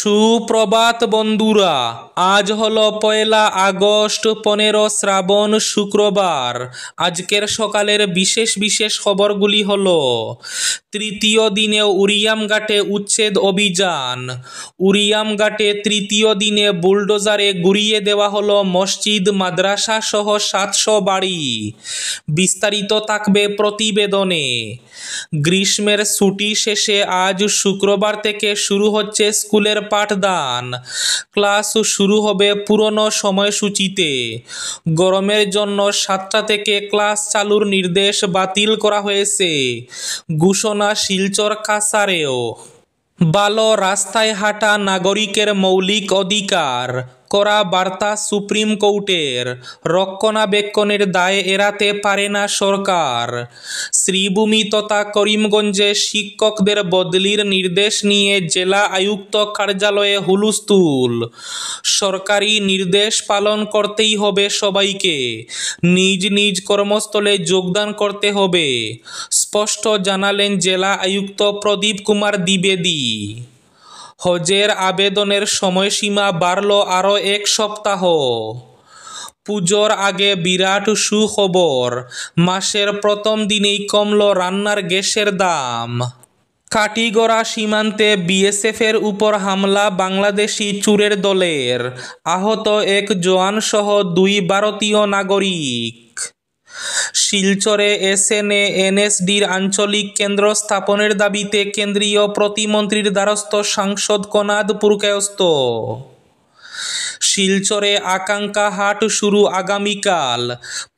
সুপ্রভাত বন্ধুরা, আজ হলো 1 আগস্ট, 15 শ্রাবণ, শুক্রবার। আজকের সকালের বিশেষ বিশেষ খবরগুলি হলো: তৃতীয় দিনে উরিয়ামঘাটে উচ্ছেদ অভিযান। উরিয়ামঘাটে তৃতীয় দিনে বুলডোজারে গুড়িয়ে দেওয়া হলো মসজিদ, মাদ্রাসা সহ 700 বাড়ি। বিস্তারিত থাকবে প্রতিবেদনে। গ্রীষ্মের ছুটি শেষে আজ শুক্রবার থেকে শুরু হচ্ছে স্কুলের পাঠদান। ক্লাস শুরু হবে পুরনো সময়সূচিতে। গরমের জন্য 7টা থেকে ক্লাস চালুর নির্দেশ বাতিল করা হয়েছে। ঘোষণা শিলচর কাছাড়েও। ভালো রাস্তায় হাঁটা নাগরিকের মৌলিক অধিকার। কড়া বার্তা সুপ্রিম কোর্টের। রক্ষণাবেক্ষণের দায় এড়াতে পারে না সরকার। শ্রীভূমি তথা করিমগঞ্জে শিক্ষকদের বদলির নির্দেশ নিয়ে জেলা আয়ুক্ত কার্যালয়ে হুলস্থুল। সরকারি নির্দেশ পালন করতেই হবে সবাইকে। নিজ নিজ কর্মস্থলে যোগদান করতে হবে, স্পষ্ট জানালেন জেলা আয়ুক্ত প্রদীপ কুমার দ্বিবেদী। হজের আবেদনের সময়সীমা বাড়ল আরও 1 সপ্তাহ। পুজোর আগে বিরাট সুখবর, মাসের প্রথম দিনেই কমল রান্নার গ্যাসের দাম। কাটিগড়া সীমান্তে বিএসএফের উপর হামলা বাংলাদেশি চোরের দলের। আহত 1 জওয়ান সহ 2 ভারতীয় নাগরিক। শিলচরে এসএনএ এনএসডির আঞ্চলিক কেন্দ্র স্থাপনের দাবিতে কেন্দ্রীয় প্রতিমন্ত্রীর দ্বারস্থ সাংসদ কনাদ পুরকায়স্থ। শিলচরে আকাঙ্ক্ষা হাট শুরু আগামীকাল।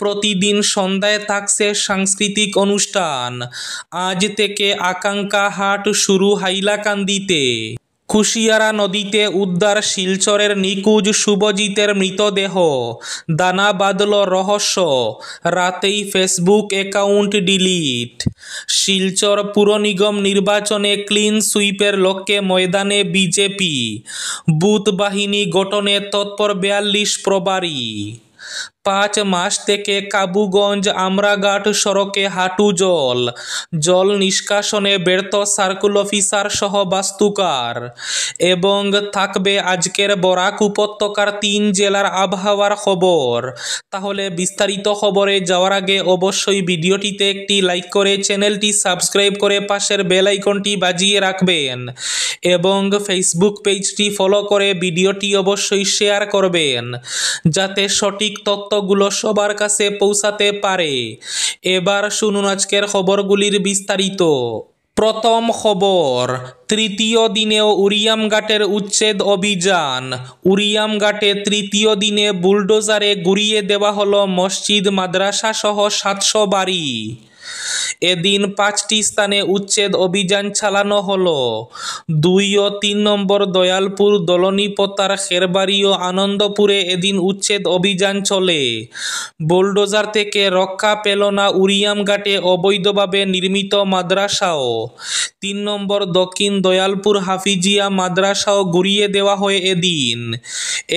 প্রতিদিন সন্ধ্যায় থাকছে সাংস্কৃতিক অনুষ্ঠান। আজ থেকে আকাঙ্ক্ষা হাট শুরু হাইলাকান্দিতে। কুশিয়ারা নদীতে উদ্ধার শিলচরের নিখোঁজ শুভজিতের মৃতদেহ। দানা বাঁধল রহস্য, রাতেই ফেসবুক অ্যাকাউন্ট ডিলিট। শিলচর পুর নিগম নির্বাচনে ক্লিন সুইপের লক্ষ্যে ময়দানে বিজেপি। বুথ বাহিনী গঠনে তৎপর 42 প্রভারী। 5 মাস থেকে কাবুগঞ্জ আমরাঘাট সড়কে হাঁটু জল। জল নিষ্কাশনে ব্যর্থ সার্কুল অফিসার সহ বাস্তুকার। এবং থাকবে আজকের বরাক উপত্যকার 3 জেলার আবহাওয়ার খবর। তাহলে বিস্তারিত খবরে যাওয়ার আগে অবশ্যই ভিডিওটিতে একটি লাইক করে চ্যানেলটি সাবস্ক্রাইব করে পাশের বেল আইকনটি বাজিয়ে রাখবেন এবং ফেসবুক পেজটি ফলো করে ভিডিওটি অবশ্যই শেয়ার করবেন, যাতে সঠিক তথ্যগুলো সবার কাছে পৌঁছাতে পারে। এবার শুনুন আজকের খবরগুলির বিস্তারিত। প্রথম খবর, তৃতীয় দিনেও উরিয়ামঘাটের উচ্ছেদ অভিযান। উরিয়ামঘাটে তৃতীয় দিনে বুলডোজারে গুড়িয়ে দেওয়া হলো মসজিদ, মাদ্রাসা সহ 700 বাড়ি। এদিন 5টি স্থানে উচ্ছেদ অভিযান চালানো হলো। 2 ও 3 নম্বর দয়ালপুর, দলনীপোতার, খেরবাড়ি ও আনন্দপুরে এদিন উচ্ছেদ অভিযান চলে। বুলডোজার থেকে রক্ষা পেল না উরিয়ামঘাটে অবৈধভাবে নির্মিত মাদ্রাসাও। 3 নম্বর দক্ষিণ দয়ালপুর হাফিজিয়া মাদ্রাসাও গুড়িয়ে দেওয়া হয় এদিন।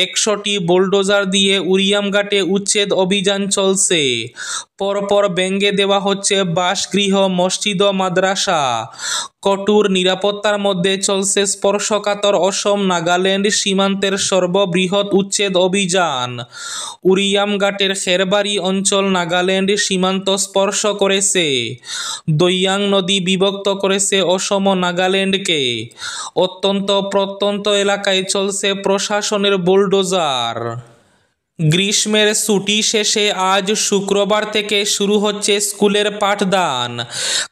100টি বুলডোজার দিয়ে উরিয়ামঘাটে উচ্ছেদ অভিযান চলছে। পরপর ভেঙে দেওয়া হচ্ছে বাসগৃহ, মসজিদ ও মাদ্রাসা। কঠোর নিরাপত্তার মধ্যে চলছে স্পর্শকাতর অসম নাগাল্যান্ড সীমান্তের সর্ববৃহৎ উচ্ছেদ অভিযান। উরিয়ামঘাটের খেরবাড়ি অঞ্চল নাগাল্যান্ড সীমান্ত স্পর্শ করেছে। দৈয়াং নদী বিভক্ত করেছে অসম ও নাগাল্যান্ডকে। অত্যন্ত প্রত্যন্ত এলাকায় চলছে প্রশাসনের বুলডোজার। গ্রীষ্মের ছুটি শেষে আজ শুক্রবার থেকে শুরু হচ্ছে স্কুলের পাঠদান।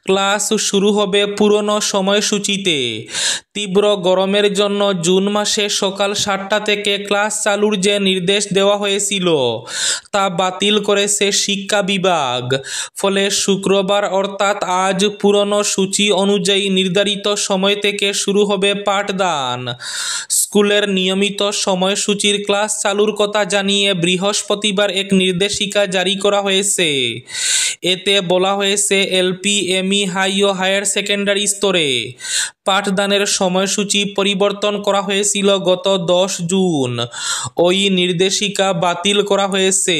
ক্লাস শুরু হবে পুরনো সময়সূচিতে। তীব্র গরমের জন্য জুন মাসে সকাল 7টা থেকে ক্লাস চালুর যে নির্দেশ দেওয়া হয়েছিল তা বাতিল করেছে শিক্ষা বিভাগ। ফলে শুক্রবার অর্থাৎ আজ পুরনো সূচি অনুযায়ী নির্ধারিত সময় থেকে শুরু হবে পাঠদান। স্কুলের নিয়মিত সময়সূচির ক্লাস চালুর কথা জানিয়ে বৃহস্পতিবার এক নির্দেশিকা জারি করা হয়েছে। এতে বলা হয়েছে এলপি, এমই, হাই ও হায়ার সেকেন্ডারি স্তরে পাঠদানের সময়সূচি পরিবর্তন করা হয়েছিল গত 10 জুন। ওই নির্দেশিকা বাতিল করা হয়েছে।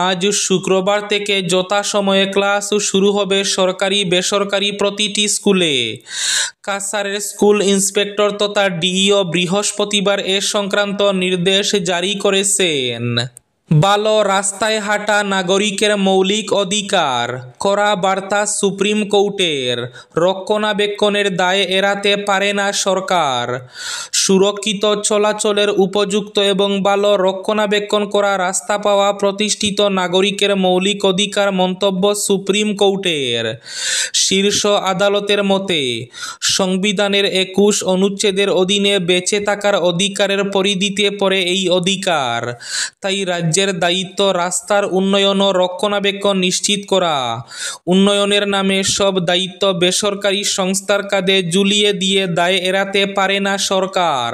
আজ শুক্রবার থেকে যথাসময়ে ক্লাস শুরু হবে সরকারি বেসরকারি প্রতিটি স্কুলে। কাছাড়ের স্কুল ইন্সপেক্টর তথা ডিইও বৃহস্পতিবার এ সংক্রান্ত নির্দেশ জারি করেছেন। ভালো রাস্তায় হাঁটা নাগরিকের মৌলিক অধিকার, কড়া বার্তা সুপ্রিম কোর্টের। রক্ষণাবেক্ষণের দায় এড়াতে পারে না সরকার। সুরক্ষিত চলাচলের উপযুক্ত এবং ভালো রক্ষণাবেক্ষণ করা রাস্তা পাওয়া প্রতিষ্ঠিত নাগরিকের মৌলিক অধিকার মন্তব্য সুপ্রিম কোর্টের। শীর্ষ আদালতের মতে সংবিধানের 21 অনুচ্ছেদের অধীনে বেঁচে থাকার অধিকারের পরিধিতে পড়ে এই অধিকার। তাই রাজ্যের দায়িত্ব রাস্তার উন্নয়ন ও রক্ষণাবেক্ষণ নিশ্চিত করা। উন্নয়নের নামে সব দায়িত্ব বেসরকারি সংস্থার কাঁধে ঝুলিয়ে দিয়ে দায় এড়াতে পারে না সরকার,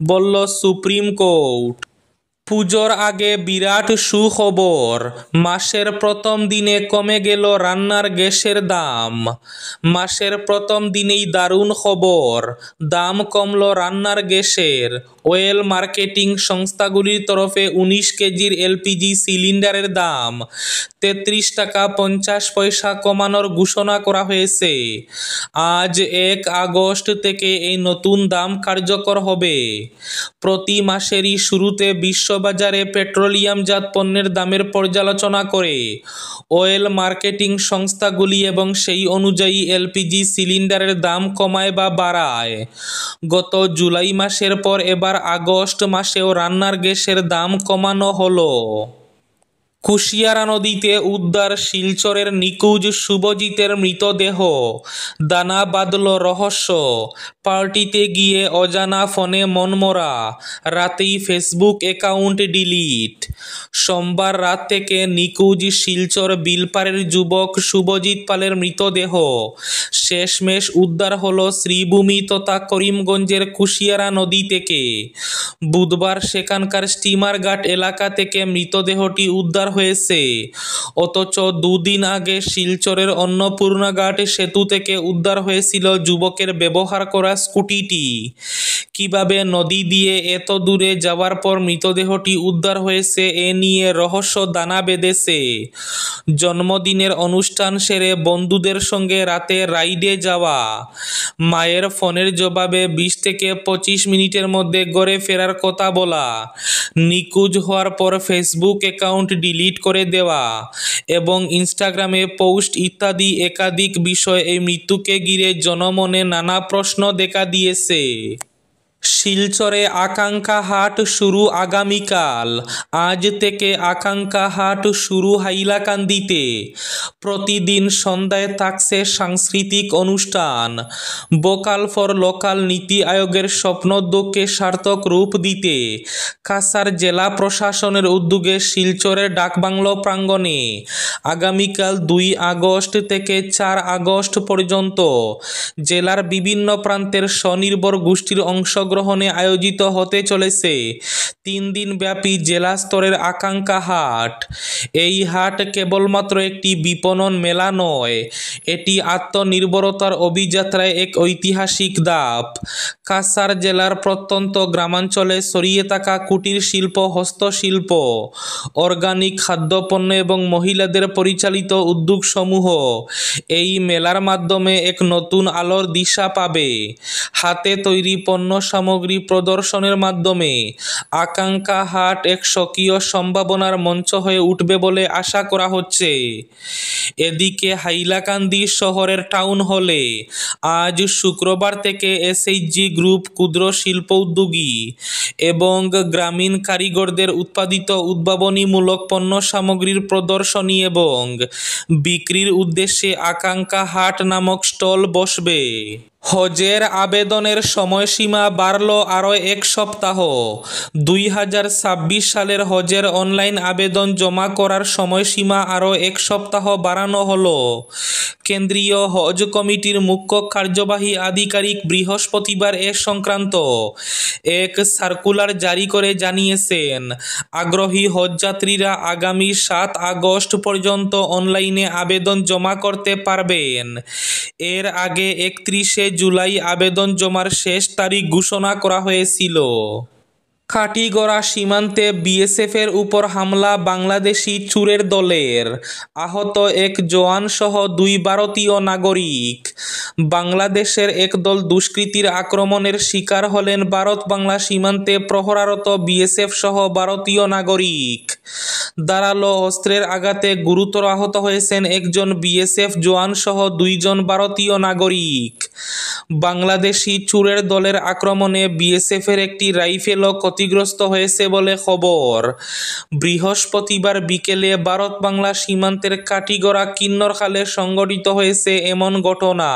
বলল সুপ্রিম কোর্ট। পুজোর আগে বিরাট সুখবর, মাসের প্রথম দিনে কমে গেল রান্নার গ্যাসের দাম। মাসের প্রথম দিনেই দারুণ খবর, দাম কমল রান্নার গ্যাসের। অয়েল মার্কেটিং সংস্থাগুলির তরফে 19 কেজির এলপিজি সিলিন্ডারের দাম 33 টাকা 50 পয়সা কমানোর ঘোষণা করা হয়েছে। আজ 1 আগস্ট থেকে এই নতুন দাম কার্যকর হবে। প্রতি মাসেরই শুরুতে বিশ্ববাজারে পেট্রোলিয়ামজাত পণ্যের দামের পর্যালোচনা করে অয়েল মার্কেটিং সংস্থাগুলি এবং সেই অনুযায়ী এলপিজি সিলিন্ডারের দাম কমায় বা বাড়ায়। গত জুলাই মাসের পর এবার আগস্ট মাসেও রান্নার গ্যাসের দাম কমানো হলো। কুশিয়ারা নদীতে উদ্ধার শিলচরের নিখোঁজ শুভজিতের মৃতদেহ, দানা বাঁধল রহস্য। পার্টিতে গিয়ে অজানা ফোনে মনমরা, রাতেই ফেসবুক অ্যাকাউন্ট ডিলিট। সোমবার রাত থেকে নিখোঁজ শিলচর বিলপাড়ের যুবক শুভজিৎ পালের মৃতদেহ শেষমেশ উদ্ধার হলো শ্রীভূমি তথা করিমগঞ্জের কুশিয়ারা নদী থেকে। বুধবার সেখানকার স্টিমার ঘাট এলাকা থেকে মৃতদেহটি উদ্ধার হয়েছে। অথচ দুদিন আগে শিলচরের অন্নপূর্ণা ঘাট সেতু থেকে উদ্ধার হয়েছিল যুবকের ব্যবহার করা স্কুটিটি। কিভাবে নদী দিয়ে এত দূরে যাওয়ার পর মৃতদেহটি উদ্ধার হয়েছে এ নিয়ে রহস্য দানা বেঁধেছে। জন্মদিনের অনুষ্ঠান সেরে বন্ধুদের সঙ্গে রাতে রাইডে যাওয়া, মায়ের ফোনের জবাবে 20 থেকে 25 মিনিটের মধ্যে ঘরে ফেরার কথা বলা, নিখোঁজ হওয়ার পর ফেসবুক অ্যাকাউন্ট ডিলিট করে দেওয়া এবং ইনস্টাগ্রামে পোস্ট ইত্যাদি একাধিক বিষয় এই মৃত্যুকে ঘিরে জনমনে নানা প্রশ্ন দেখা দিয়েছে। শিলচরে আকাঙ্ক্ষা হাট শুরু আগামীকাল। আজ থেকে আকাঙ্ক্ষা হাট শুরু হাইলাকান্দিতে। প্রতিদিন সন্ধ্যায় থাকছে সাংস্কৃতিক অনুষ্ঠান। ভোকাল ফর লোকাল নীতি আয়োগের স্বপ্নোদ্যোগকে সার্থক রূপ দিতে কাছাড় জেলা প্রশাসনের উদ্যোগে শিলচরের ডাকবাংলো প্রাঙ্গণে আগামীকাল 2 আগস্ট থেকে 4 আগস্ট পর্যন্ত জেলার বিভিন্ন প্রান্তের স্বনির্ভর গোষ্ঠীর অংশগ্রহণে আয়োজিত হতে চলেছে 3 দিন ব্যাপী জেলা স্তরের আকাঙ্ক্ষা হাট। এই হাট কেবলমাত্র একটি বিপণন মেলা নয়, এটি আত্মনির্ভরতার অভিযাত্রায় এক ঐতিহাসিক ধাপ। কাছাড় জেলার প্রত্যন্ত গ্রামাঞ্চলে ছড়িয়ে থাকা কুটির শিল্প, হস্তশিল্প, অর্গানিক খাদ্যপণ্য এবং মহিলাদের পরিচালিত উদ্যোগসমূহ এই মেলার মাধ্যমে এক নতুন আলোর দিশা পাবে। হাতে তৈরি পণ্য সামগ্রী প্রদর্শনের মাধ্যমে আকাঙ্ক্ষা হাট এক স্বকীয় সম্ভাবনার মঞ্চ হয়ে উঠবে বলে আশা করা হচ্ছে। এদিকে হাইলাকান্দি শহরের টাউন হলে আজ শুক্রবার থেকে এসএইচজি গ্রুপ ক্ষুদ্র শিল্প উদ্যোগী এবং গ্রামীণ কারিগরদের উৎপাদিত উদ্ভাবনীমূলক পণ্য সামগ্রীর প্রদর্শনী এবং বিক্রির উদ্দেশ্যে আকাঙ্ক্ষা হাট নামক স্টল বসবে। হজের আবেদনের সময়সীমা বাড়ল আরও 1 সপ্তাহ। 2026 সালের হজের অনলাইন আবেদন জমা করার সময়সীমা আরও 1 সপ্তাহ বাড়ানো হলো। কেন্দ্রীয় হজ কমিটির মুখ্য কার্যবাহী আধিকারিক বৃহস্পতিবার এ সংক্রান্ত এক সার্কুলার জারি করে জানিয়েছেন, আগ্রহী হজযাত্রীরা আগামী 7 আগস্ট পর্যন্ত অনলাইনে আবেদন জমা করতে পারবেন। এর আগে 31 জুলাই আবেদন জমার শেষ তারিখ ঘোষণা করা হয়েছিল। কাটিগড়া সীমান্তে বিএসএফের উপর হামলা বাংলাদেশি চোরের দলের, আহত এক জওয়ান সহ 2 ভারতীয় নাগরিক। বাংলাদেশের একদল দুষ্কৃতীর আক্রমণের শিকার হলেন ভারত বাংলা সীমান্তে প্রহরারত বিএসএফ সহ ভারতীয় নাগরিক। ধারালো অস্ত্রের আঘাতে গুরুতর আহত হয়েছেন একজন বিএসএফ জওয়ান সহ 2 জন ভারতীয় নাগরিক। বাংলাদেশি চোরের দলের আক্রমণে বিএসএফের একটি রাইফেলও ক্ষতিগ্রস্ত হয়েছে বলে খবর। বৃহস্পতিবার বিকেলে ভারত বাংলা সীমান্তের কাটিগড়া কিন্নরখালে সংঘটিত হয়েছে এমন ঘটনা।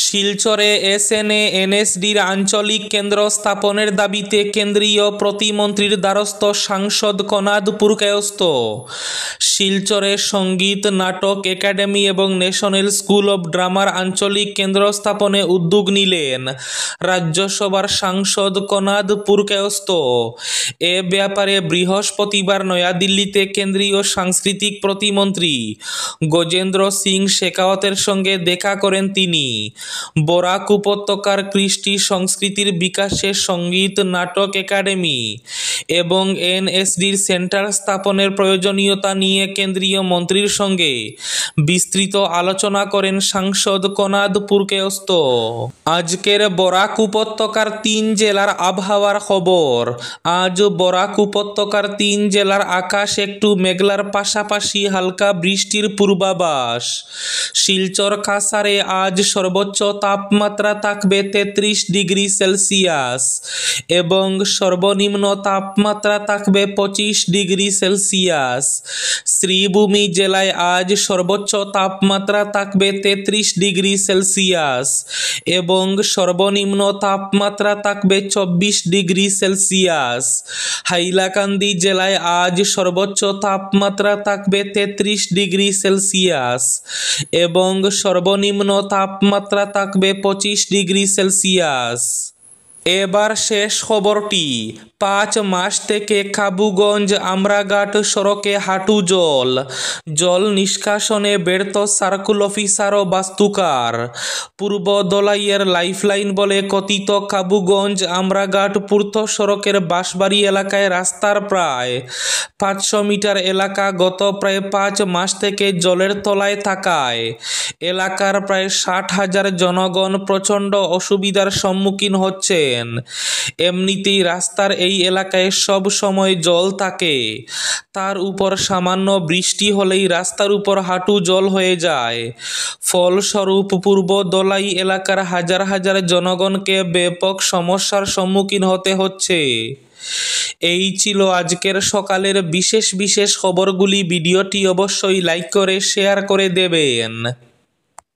শিলচরে এসএনএ-এনএসডির আঞ্চলিক কেন্দ্র স্থাপনের দাবিতে কেন্দ্রীয় প্রতিমন্ত্রীর দ্বারস্থ সাংসদ কনাদ পুরকায়স্থ। শিলচরে সঙ্গীত নাটক একাডেমি এবং ন্যাশনাল স্কুল অব ড্রামার আঞ্চলিক কেন্দ্র স্থাপনে উদ্যোগ নিলেন রাজ্যসভার সাংসদ কনাদ পুরকায়স্থ। এ ব্যাপারে বৃহস্পতিবার নয়াদিল্লিতে কেন্দ্রীয় সাংস্কৃতিক প্রতিমন্ত্রী গজেন্দ্র সিং শেখাওয়াতের সঙ্গে দেখা করেন তিনি। বরাক উপত্যকার কৃষ্টি সংস্কৃতির বিকাশে সঙ্গীত নাটক একাডেমি এবং এনএসডির সেন্টার স্থাপনের প্রয়োজনীয়তা নিয়ে কেন্দ্রীয় মন্ত্রীর সঙ্গে বিস্তৃত আলোচনা করেন সাংসদ কনাদ পুরকায়স্থ। আজকের বরাক উপত্যকার 3 জেলার আবহাওয়ার খবর। আজ বরাক উপত্যকার 3 জেলার আকাশ একটু মেঘলার পাশাপাশি হালকা বৃষ্টির পূর্বাভাস। শিলচর কাছাড়ে আজ সর্বোচ্চ তাপমাত্রা থাকবে 33 ডিগ্রি সেলসিয়াস এবং সর্বনিম্ন তাপমাত্রা থাকবে 25 ডিগ্রি সেলসিয়াস। শ্রীভূমি জেলায় আজ সর্বোচ্চ তাপমাত্রা থাকবে 33 ডিগ্রি সেলসিয়াস এবং সর্বনিম্ন তাপমাত্রা থাকবে 24 ডিগ্রি সেলসিয়াস। হাইলাকান্দি জেলায় আজ সর্বোচ্চ তাপমাত্রা থাকবে 33 ডিগ্রি সেলসিয়াস এবং সর্বনিম্ন তাপমাত্রা থাকবে 25 ডিগ্রি সেলসিয়াস। এবার শেষ খবরটি। 5 মাস থেকে কাবুগঞ্জ আমরাঘাট সড়কে হাঁটু জল। জল নিষ্কাশনে ব্যর্থ সার্কুল অফিসার ও বাস্তুকার। পূর্ব দলাইয়ের লাইফলাইন বলে কথিত কাবুগঞ্জ আমরাঘাট পূর্ত সড়কের বাঁশবাড়ি এলাকায় রাস্তার প্রায় 500 মিটার এলাকা গত প্রায় 5 মাস থেকে জলের তলায় থাকায় এলাকার প্রায় 60,000 জনগণ প্রচণ্ড অসুবিধার সম্মুখীন হচ্ছেন। এমনিতেই রাস্তার এই এলাকায় সব সময় জল থাকে, তার উপর সামান্য বৃষ্টি হলেই রাস্তার উপর হাঁটু জল হয়ে যায়। ফলস্বরূপ পূর্ব দলাই এলাকার হাজার হাজার জনগণকে ব্যাপক সমস্যার সম্মুখীন হতে হচ্ছে। এই ছিল আজকের সকালের বিশেষ বিশেষ খবরগুলি। ভিডিওটি অবশ্যই লাইক করে শেয়ার করে দেবেন।